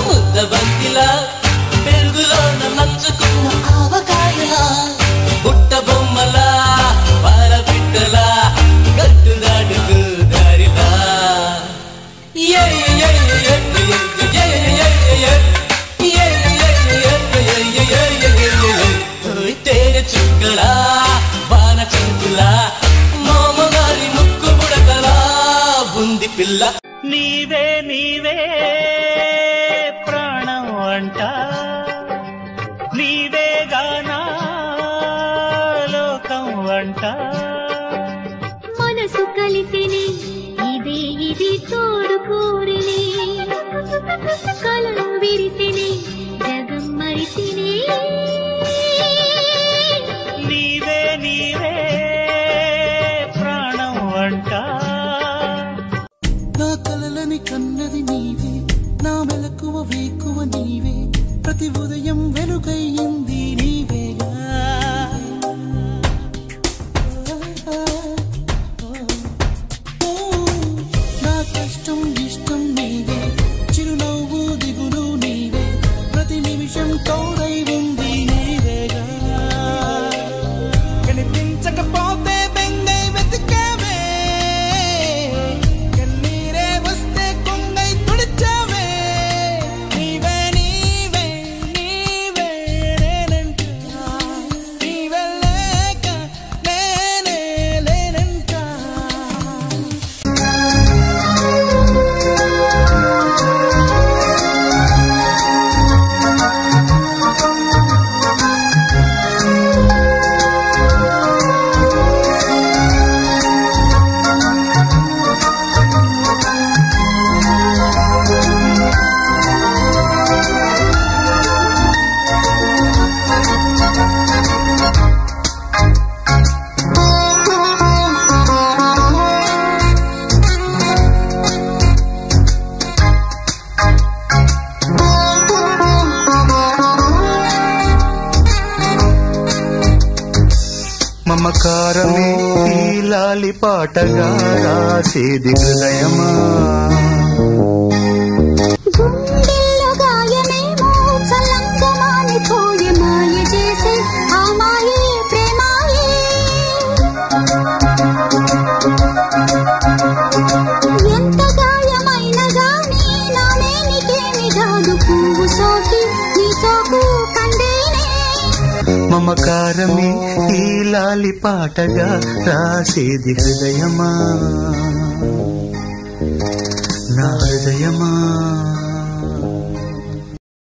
ముద్దబంతిలా పెరుగులో నంచుకున్న ఆవకాయలా పుట్ట బొమ్మలా పారబిట్టలా గట్టుదాడుకు దారిలా తేనె చుక్కలా బాణ చెంకులా మామగారి ముక్కు బుడకలా బుంది పిల్ల నీవే నీవే ప్రాణం అంట నీవే గానా లోకం అంట మనసు కలిసిని ఇదే ఇది తోడు కోరిని కలను విరిసిని జగం మరిసిని నీవే నీవే ప్రాణం అంట నా కలలని కన్నది నీవే నా మెలకువ వేకువ నీవే ప్రతి ఉదయం వెలుగయ్యింది నీవేగా నా కష్టం ఇష్టం నీవే చిరునవ్వు దిగులు నీవే ప్రతి నిమిషం తోడై ఉంది నీవేగా కనిపించకపోతే బెంగై వెతికావే కన్నీరే వస్తే కొంగై తుడిచావే నీవే నీవే నీవే నేనంటా నీవే లేక నేనే లేనంటా మమకారమే ఈ లాలి పాటగా రాసేది హృదయమా గుండెల్లో గాయమేమో చల్లంగమాని పోయి మాయ చేసే ఆ మాయే ప్రేమాయే ఎంత గాయమైన గాని నానే నీకేమి కాదు పువ్వు సోకి నీ సోకు కందేనే మమకారమే ఈ లాలి పాటగా రాసేది హృదయమా నా హృదయమా